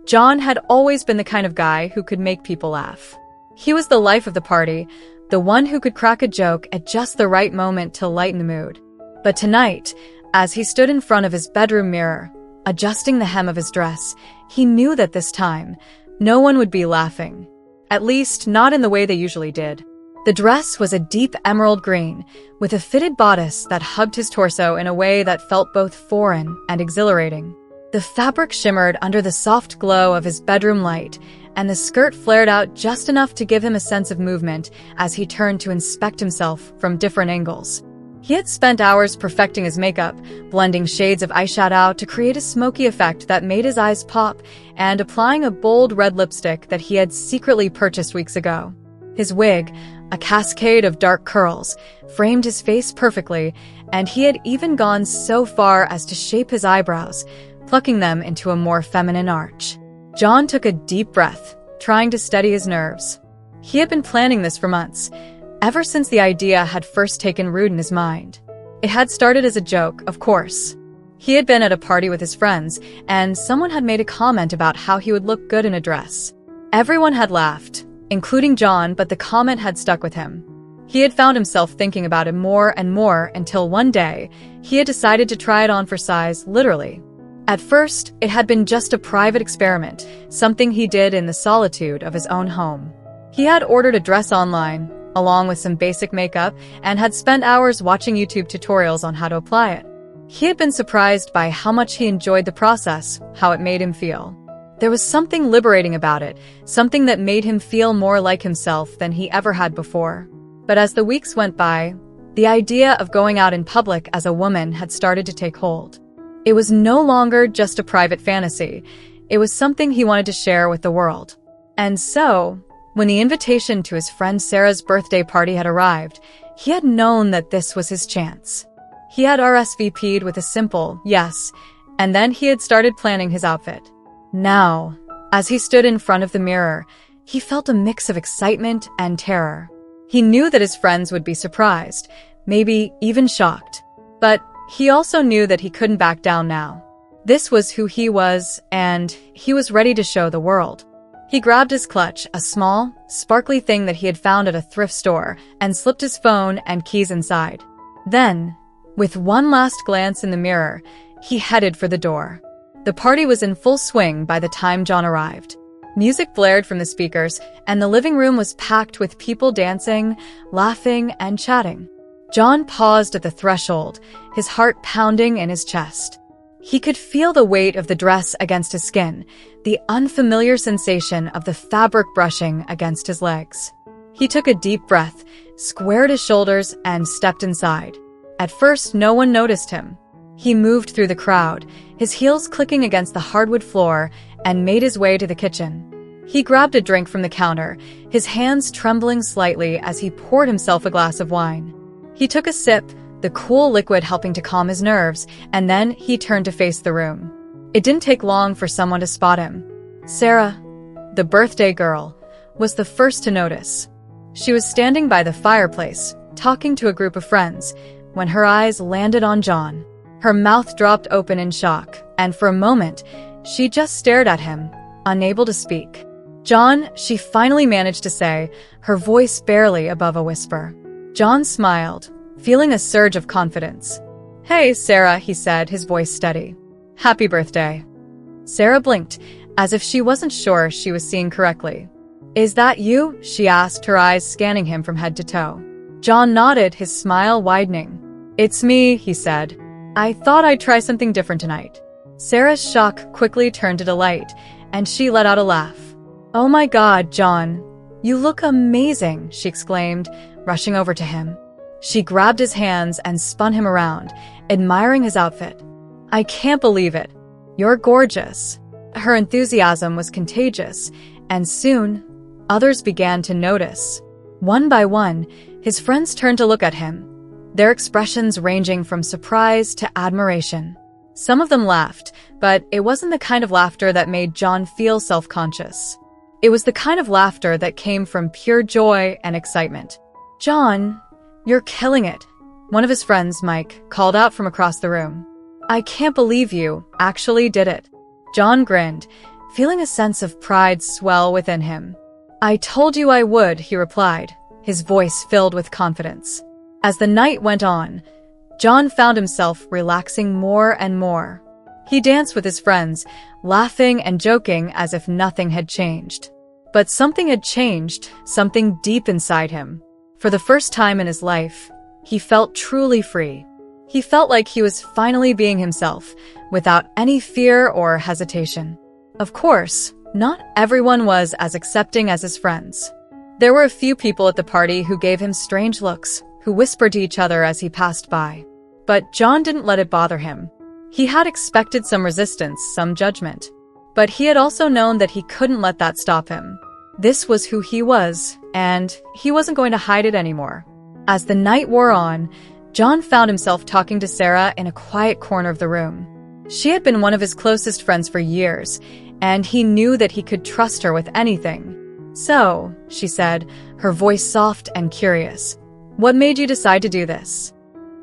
John had always been the kind of guy who could make people laugh. He was the life of the party, the one who could crack a joke at just the right moment to lighten the mood. But tonight, as he stood in front of his bedroom mirror, adjusting the hem of his dress, he knew that this time, no one would be laughing. At least, not in the way they usually did. The dress was a deep emerald green, with a fitted bodice that hugged his torso in a way that felt both foreign and exhilarating. The fabric shimmered under the soft glow of his bedroom light, and the skirt flared out just enough to give him a sense of movement as he turned to inspect himself from different angles. He had spent hours perfecting his makeup, blending shades of eyeshadow to create a smoky effect that made his eyes pop, and applying a bold red lipstick that he had secretly purchased weeks ago. His wig, a cascade of dark curls, framed his face perfectly, and he had even gone so far as to shape his eyebrows, plucking them into a more feminine arch. John took a deep breath, trying to steady his nerves. He had been planning this for months, ever since the idea had first taken root in his mind. It had started as a joke, of course. He had been at a party with his friends, and someone had made a comment about how he would look good in a dress. Everyone had laughed, including John, but the comment had stuck with him. He had found himself thinking about it more and more until one day, he had decided to try it on for size, literally. At first, it had been just a private experiment, something he did in the solitude of his own home. He had ordered a dress online, along with some basic makeup, and had spent hours watching YouTube tutorials on how to apply it. He had been surprised by how much he enjoyed the process, how it made him feel. There was something liberating about it, something that made him feel more like himself than he ever had before. But as the weeks went by, the idea of going out in public as a woman had started to take hold. It was no longer just a private fantasy. It was something he wanted to share with the world. And so, when the invitation to his friend Sarah's birthday party had arrived, he had known that this was his chance. He had RSVP'd with a simple yes, and then he had started planning his outfit. Now, as he stood in front of the mirror, he felt a mix of excitement and terror. He knew that his friends would be surprised, maybe even shocked. But he also knew that he couldn't back down now. This was who he was, and he was ready to show the world. He grabbed his clutch, a small, sparkly thing that he had found at a thrift store, and slipped his phone and keys inside. Then, with one last glance in the mirror, he headed for the door. The party was in full swing by the time John arrived. Music blared from the speakers, and the living room was packed with people dancing, laughing, and chatting. John paused at the threshold, his heart pounding in his chest. He could feel the weight of the dress against his skin, the unfamiliar sensation of the fabric brushing against his legs. He took a deep breath, squared his shoulders, and stepped inside. At first, no one noticed him. He moved through the crowd, his heels clicking against the hardwood floor, and made his way to the kitchen. He grabbed a drink from the counter, his hands trembling slightly as he poured himself a glass of wine. He took a sip, the cool liquid helping to calm his nerves, and then he turned to face the room. It didn't take long for someone to spot him. Sarah, the birthday girl, was the first to notice. She was standing by the fireplace, talking to a group of friends, when her eyes landed on John. Her mouth dropped open in shock, and for a moment, she just stared at him, unable to speak. "John," she finally managed to say, her voice barely above a whisper. John smiled, feeling a surge of confidence. "Hey, Sarah," he said, his voice steady. "Happy birthday." Sarah blinked, as if she wasn't sure she was seeing correctly. "Is that you?" she asked, her eyes scanning him from head to toe. John nodded, his smile widening. "It's me," he said. "I thought I'd try something different tonight." Sarah's shock quickly turned to delight, and she let out a laugh. "Oh my God, John, you look amazing," she exclaimed, rushing over to him. She grabbed his hands and spun him around, admiring his outfit. "I can't believe it. You're gorgeous." Her enthusiasm was contagious, and soon, others began to notice. One by one, his friends turned to look at him, their expressions ranging from surprise to admiration. Some of them laughed, but it wasn't the kind of laughter that made John feel self-conscious. It was the kind of laughter that came from pure joy and excitement. "John, you're killing it," one of his friends, Mike, called out from across the room. "I can't believe you actually did it." John grinned, feeling a sense of pride swell within him. "I told you I would," he replied, his voice filled with confidence. As the night went on, John found himself relaxing more and more. He danced with his friends, laughing and joking as if nothing had changed. But something had changed, something deep inside him. For the first time in his life, he felt truly free. He felt like he was finally being himself, without any fear or hesitation. Of course, not everyone was as accepting as his friends. There were a few people at the party who gave him strange looks, who whispered to each other as he passed by. But John didn't let it bother him. He had expected some resistance, some judgment. But he had also known that he couldn't let that stop him. This was who he was, and he wasn't going to hide it anymore. As the night wore on, John found himself talking to Sarah in a quiet corner of the room. She had been one of his closest friends for years, and he knew that he could trust her with anything. "So," she said, her voice soft and curious, "what made you decide to do this?"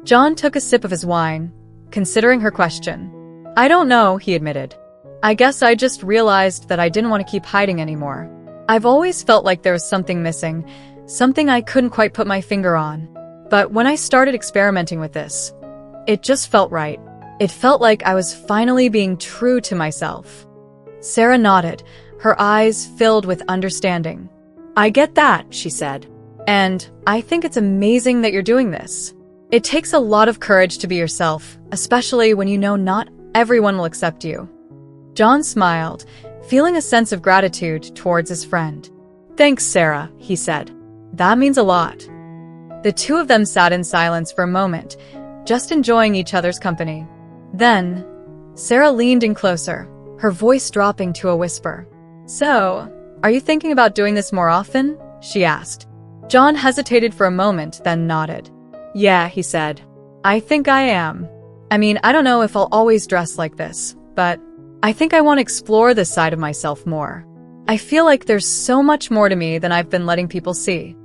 John took a sip of his wine, considering her question. "I don't know," he admitted. "I guess I just realized that I didn't want to keep hiding anymore. I've always felt like there was something missing, something I couldn't quite put my finger on. But when I started experimenting with this, it just felt right. It felt like I was finally being true to myself." Sarah nodded, her eyes filled with understanding. "I get that," she said. "And I think it's amazing that you're doing this. It takes a lot of courage to be yourself, especially when you know not everyone will accept you." John smiled, feeling a sense of gratitude towards his friend. "Thanks, Sarah," he said. "That means a lot." The two of them sat in silence for a moment, just enjoying each other's company. Then, Sarah leaned in closer, her voice dropping to a whisper. "So, are you thinking about doing this more often?" she asked. John hesitated for a moment, then nodded. "Yeah," he said. "I think I am. I mean, I don't know if I'll always dress like this, but I think I want to explore this side of myself more. I feel like there's so much more to me than I've been letting people see."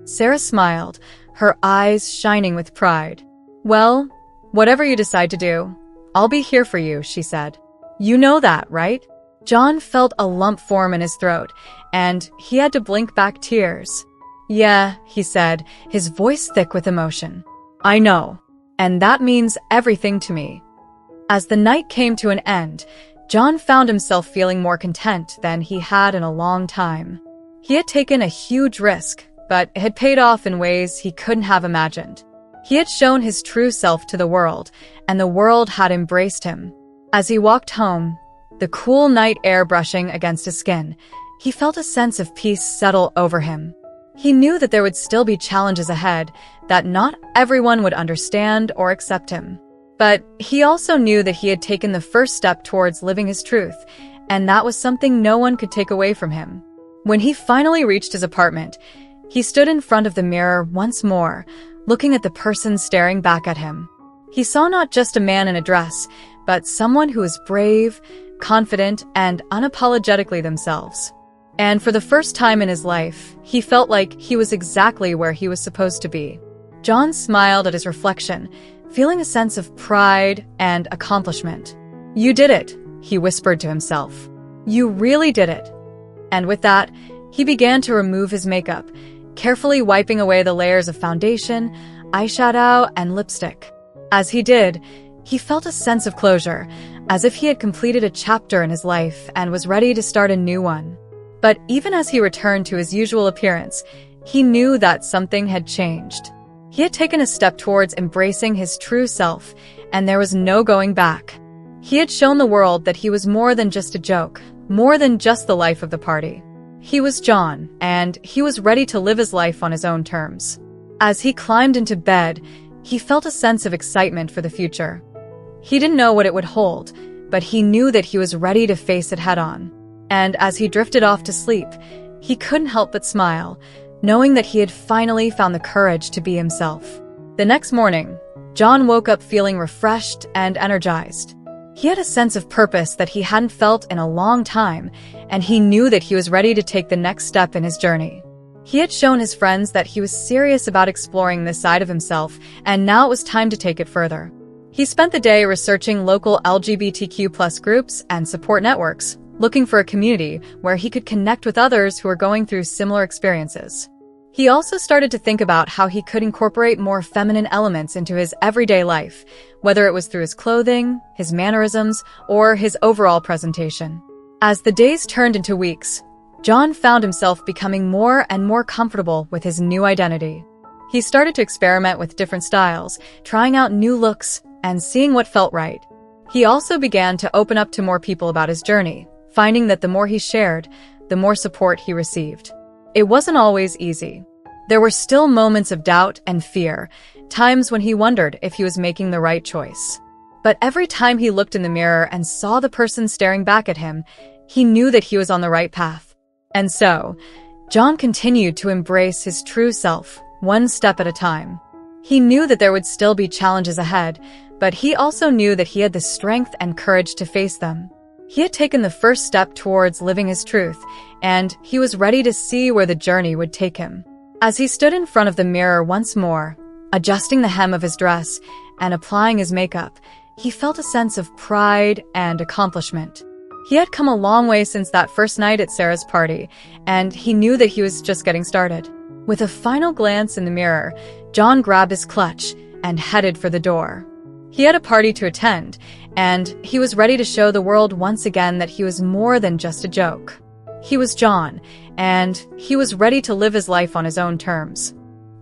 Sarah smiled, her eyes shining with pride. "Well, whatever you decide to do, I'll be here for you," she said. "You know that, right?" John felt a lump form in his throat, and he had to blink back tears. "Yeah," he said, his voice thick with emotion. "I know, and that means everything to me." As the night came to an end, John found himself feeling more content than he had in a long time. He had taken a huge risk, but it had paid off in ways he couldn't have imagined. He had shown his true self to the world, and the world had embraced him. As he walked home, the cool night air brushing against his skin, he felt a sense of peace settle over him. He knew that there would still be challenges ahead, that not everyone would understand or accept him. But he also knew that he had taken the first step towards living his truth, and that was something no one could take away from him. When he finally reached his apartment, he stood in front of the mirror once more, looking at the person staring back at him. He saw not just a man in a dress, but someone who was brave, confident, and unapologetically themselves. And for the first time in his life, he felt like he was exactly where he was supposed to be. John smiled at his reflection, feeling a sense of pride and accomplishment. "You did it," he whispered to himself. "You really did it." And with that, he began to remove his makeup, carefully wiping away the layers of foundation, eyeshadow, and lipstick. As he did, he felt a sense of closure, as if he had completed a chapter in his life and was ready to start a new one. But even as he returned to his usual appearance, he knew that something had changed. He had taken a step towards embracing his true self, and there was no going back. He had shown the world that he was more than just a joke, more than just the life of the party. He was John, and he was ready to live his life on his own terms. As he climbed into bed, he felt a sense of excitement for the future. He didn't know what it would hold, but he knew that he was ready to face it head-on. And as he drifted off to sleep, he couldn't help but smile, knowing that he had finally found the courage to be himself. The next morning, John woke up feeling refreshed and energized. He had a sense of purpose that he hadn't felt in a long time, and he knew that he was ready to take the next step in his journey. He had shown his friends that he was serious about exploring this side of himself, and now it was time to take it further. He spent the day researching local LGBTQ+ groups and support networks, looking for a community where he could connect with others who were going through similar experiences. He also started to think about how he could incorporate more feminine elements into his everyday life, whether it was through his clothing, his mannerisms, or his overall presentation. As the days turned into weeks, John found himself becoming more and more comfortable with his new identity. He started to experiment with different styles, trying out new looks, and seeing what felt right. He also began to open up to more people about his journey, finding that the more he shared, the more support he received. It wasn't always easy. There were still moments of doubt and fear, times when he wondered if he was making the right choice. But every time he looked in the mirror and saw the person staring back at him, he knew that he was on the right path. And so, John continued to embrace his true self, one step at a time. He knew that there would still be challenges ahead, but he also knew that he had the strength and courage to face them. He had taken the first step towards living his truth, and he was ready to see where the journey would take him. As he stood in front of the mirror once more, adjusting the hem of his dress and applying his makeup, he felt a sense of pride and accomplishment. He had come a long way since that first night at Sarah's party, and he knew that he was just getting started. With a final glance in the mirror, John grabbed his clutch and headed for the door. He had a party to attend, and he was ready to show the world once again that he was more than just a joke. He was John, and he was ready to live his life on his own terms.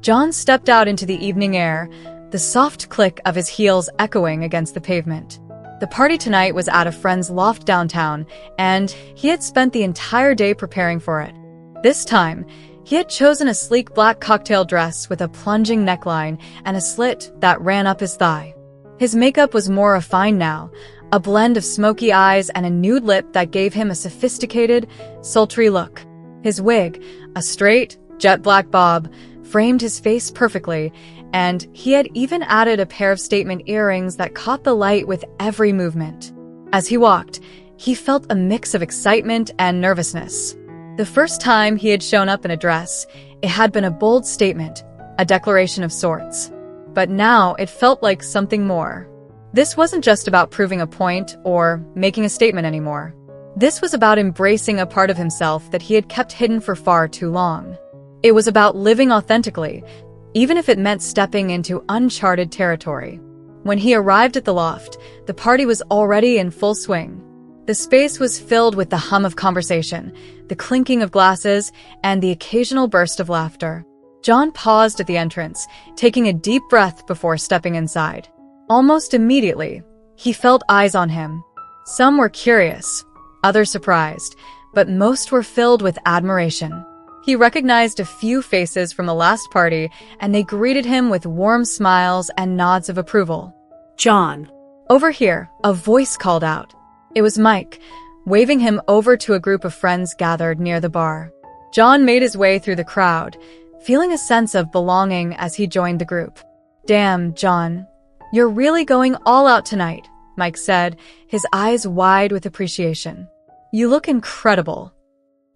John stepped out into the evening air, the soft click of his heels echoing against the pavement. The party tonight was at a friend's loft downtown, and he had spent the entire day preparing for it. This time, he had chosen a sleek black cocktail dress with a plunging neckline and a slit that ran up his thigh. His makeup was more refined now, a blend of smoky eyes and a nude lip that gave him a sophisticated, sultry look. His wig, a straight, jet black bob, framed his face perfectly, and he had even added a pair of statement earrings that caught the light with every movement. As he walked, he felt a mix of excitement and nervousness. The first time he had shown up in a dress, it had been a bold statement, a declaration of sorts. But now it felt like something more. This wasn't just about proving a point or making a statement anymore. This was about embracing a part of himself that he had kept hidden for far too long. It was about living authentically, even if it meant stepping into uncharted territory. When he arrived at the loft, the party was already in full swing. The space was filled with the hum of conversation, the clinking of glasses, and the occasional burst of laughter. John paused at the entrance, taking a deep breath before stepping inside. Almost immediately, he felt eyes on him. Some were curious, others surprised, but most were filled with admiration. He recognized a few faces from the last party, and they greeted him with warm smiles and nods of approval. John. Over here, a voice called out. It was Mike, waving him over to a group of friends gathered near the bar. John made his way through the crowd, feeling a sense of belonging as he joined the group. "Damn, John, you're really going all out tonight," Mike said, his eyes wide with appreciation. "You look incredible."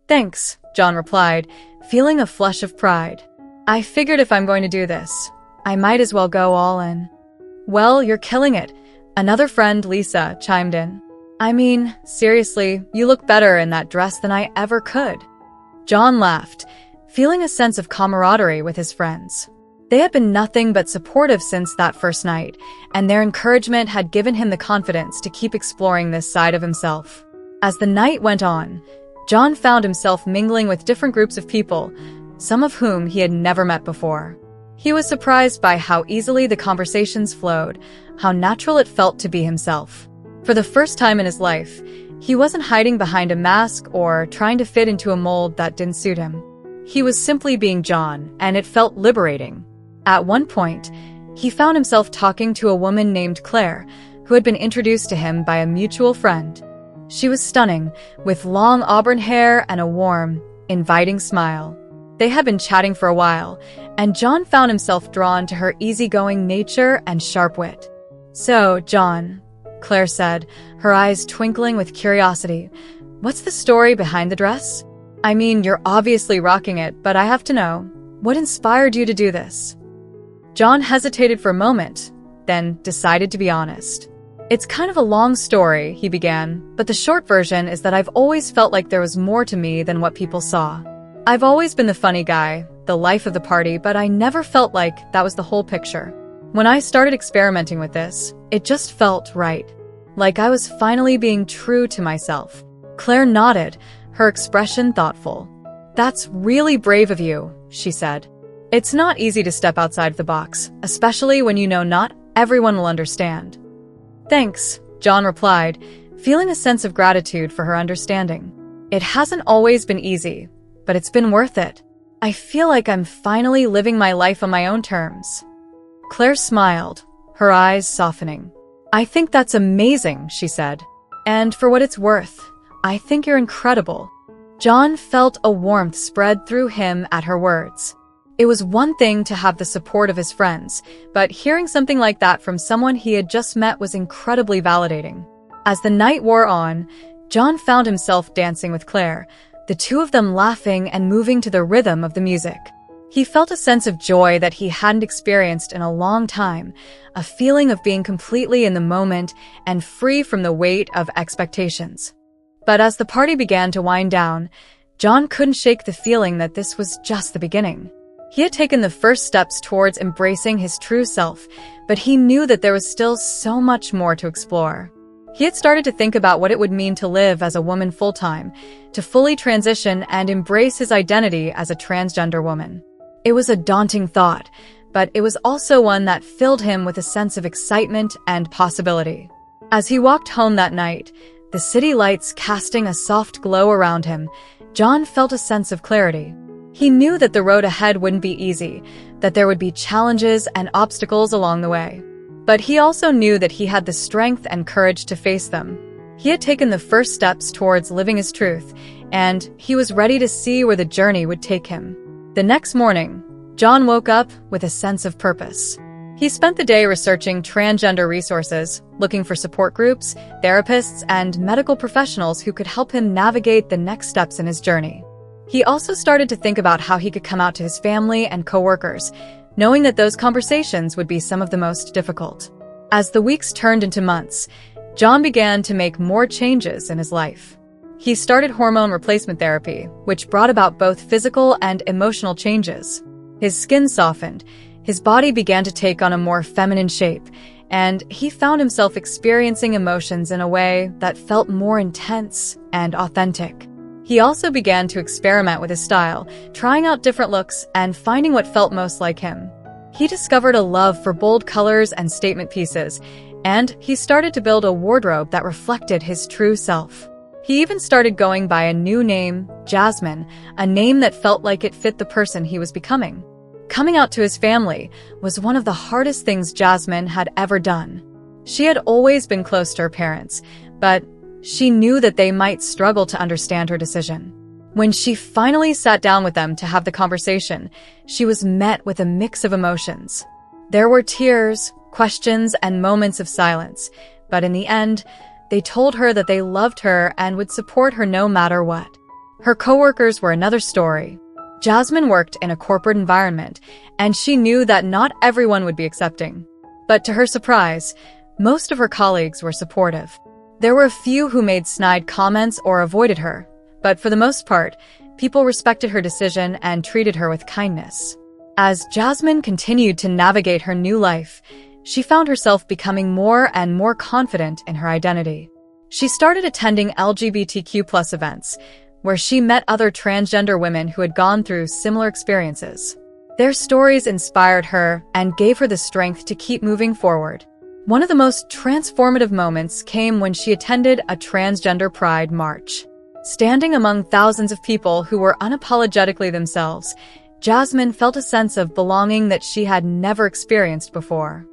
"Thanks," John replied, feeling a flush of pride. "I figured if I'm going to do this, I might as well go all in." "Well, you're killing it," another friend, Lisa, chimed in. "I mean, seriously, you look better in that dress than I ever could." John laughed, feeling a sense of camaraderie with his friends. They had been nothing but supportive since that first night, and their encouragement had given him the confidence to keep exploring this side of himself. As the night went on, John found himself mingling with different groups of people, some of whom he had never met before. He was surprised by how easily the conversations flowed, how natural it felt to be himself. For the first time in his life, he wasn't hiding behind a mask or trying to fit into a mold that didn't suit him. He was simply being John, and it felt liberating. At one point, he found himself talking to a woman named Claire, who had been introduced to him by a mutual friend. She was stunning, with long auburn hair and a warm, inviting smile. They had been chatting for a while, and John found himself drawn to her easygoing nature and sharp wit. "So, John," Claire said, her eyes twinkling with curiosity, "what's the story behind the dress? I mean, you're obviously rocking it, but I have to know, what inspired you to do this?" John hesitated for a moment, then decided to be honest. "It's kind of a long story," he began, "but the short version is that I've always felt like there was more to me than what people saw. I've always been the funny guy, the life of the party, but I never felt like that was the whole picture. When I started experimenting with this, it just felt right. Like I was finally being true to myself." Claire nodded, her expression thoughtful. "That's really brave of you," she said. "It's not easy to step outside of the box, especially when you know not everyone will understand." "Thanks," John replied, feeling a sense of gratitude for her understanding. "It hasn't always been easy, but it's been worth it. I feel like I'm finally living my life on my own terms." Claire smiled, her eyes softening. "I think that's amazing," she said. "And for what it's worth, I think you're incredible." John felt a warmth spread through him at her words. It was one thing to have the support of his friends, but hearing something like that from someone he had just met was incredibly validating. As the night wore on, John found himself dancing with Claire, the two of them laughing and moving to the rhythm of the music. He felt a sense of joy that he hadn't experienced in a long time, a feeling of being completely in the moment and free from the weight of expectations. But as the party began to wind down, John couldn't shake the feeling that this was just the beginning. He had taken the first steps towards embracing his true self, but he knew that there was still so much more to explore. He had started to think about what it would mean to live as a woman full-time, to fully transition and embrace his identity as a transgender woman. It was a daunting thought, but it was also one that filled him with a sense of excitement and possibility. As he walked home that night, the city lights casting a soft glow around him, John felt a sense of clarity. He knew that the road ahead wouldn't be easy, that there would be challenges and obstacles along the way. But he also knew that he had the strength and courage to face them. He had taken the first steps towards living his truth, and he was ready to see where the journey would take him. The next morning, John woke up with a sense of purpose. He spent the day researching transgender resources, looking for support groups, therapists, and medical professionals who could help him navigate the next steps in his journey. He also started to think about how he could come out to his family and coworkers, knowing that those conversations would be some of the most difficult. As the weeks turned into months, John began to make more changes in his life. He started hormone replacement therapy, which brought about both physical and emotional changes. His skin softened, his body began to take on a more feminine shape, and he found himself experiencing emotions in a way that felt more intense and authentic. He also began to experiment with his style, trying out different looks and finding what felt most like him. He discovered a love for bold colors and statement pieces, and he started to build a wardrobe that reflected his true self. He even started going by a new name, Jasmine, a name that felt like it fit the person he was becoming. Coming out to his family was one of the hardest things Jasmine had ever done. She had always been close to her parents, but she knew that they might struggle to understand her decision. When she finally sat down with them to have the conversation, she was met with a mix of emotions. There were tears, questions, and moments of silence, but in the end, they told her that they loved her and would support her no matter what. Her coworkers were another story. Jasmine worked in a corporate environment, and she knew that not everyone would be accepting. But to her surprise, most of her colleagues were supportive. There were a few who made snide comments or avoided her, but for the most part, people respected her decision and treated her with kindness. As Jasmine continued to navigate her new life, she found herself becoming more and more confident in her identity. She started attending LGBTQ+ events, where she met other transgender women who had gone through similar experiences. Their stories inspired her and gave her the strength to keep moving forward. One of the most transformative moments came when she attended a transgender pride march. Standing among thousands of people who were unapologetically themselves, Jasmine felt a sense of belonging that she had never experienced before.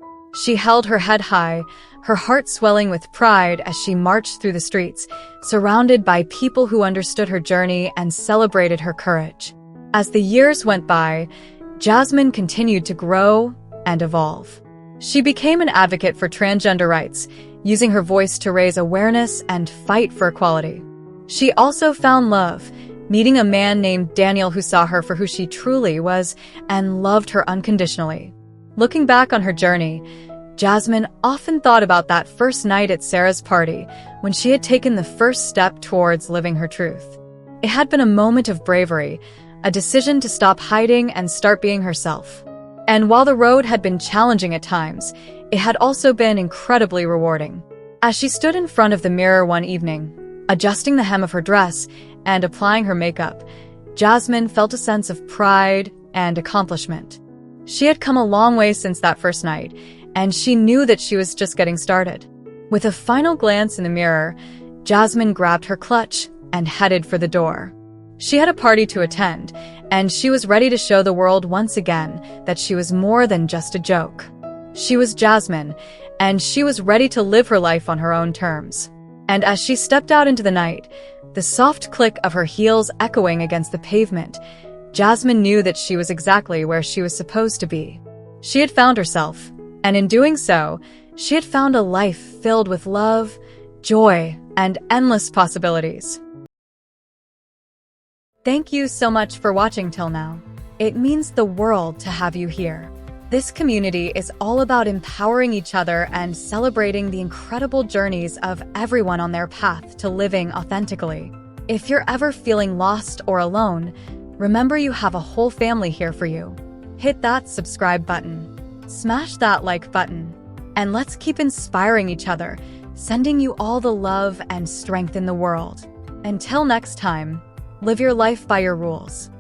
She held her head high, her heart swelling with pride as she marched through the streets, surrounded by people who understood her journey and celebrated her courage. As the years went by, Jasmine continued to grow and evolve. She became an advocate for transgender rights, using her voice to raise awareness and fight for equality. She also found love, meeting a man named Daniel who saw her for who she truly was and loved her unconditionally. Looking back on her journey, Jasmine often thought about that first night at Sarah's party when she had taken the first step towards living her truth. It had been a moment of bravery, a decision to stop hiding and start being herself. And while the road had been challenging at times, it had also been incredibly rewarding. As she stood in front of the mirror one evening, adjusting the hem of her dress and applying her makeup, Jasmine felt a sense of pride and accomplishment. She had come a long way since that first night, and she knew that she was just getting started. With a final glance in the mirror, Jasmine grabbed her clutch and headed for the door. She had a party to attend, and she was ready to show the world once again that she was more than just a joke. She was Jasmine, and she was ready to live her life on her own terms. And as she stepped out into the night, the soft click of her heels echoing against the pavement, Jasmine knew that she was exactly where she was supposed to be. She had found herself, and in doing so, she had found a life filled with love, joy, and endless possibilities. Thank you so much for watching till now. It means the world to have you here. This community is all about empowering each other and celebrating the incredible journeys of everyone on their path to living authentically. If you're ever feeling lost or alone, remember you have a whole family here for you. Hit that subscribe button. Smash that like button. And let's keep inspiring each other, sending you all the love and strength in the world. Until next time, live your life by your rules.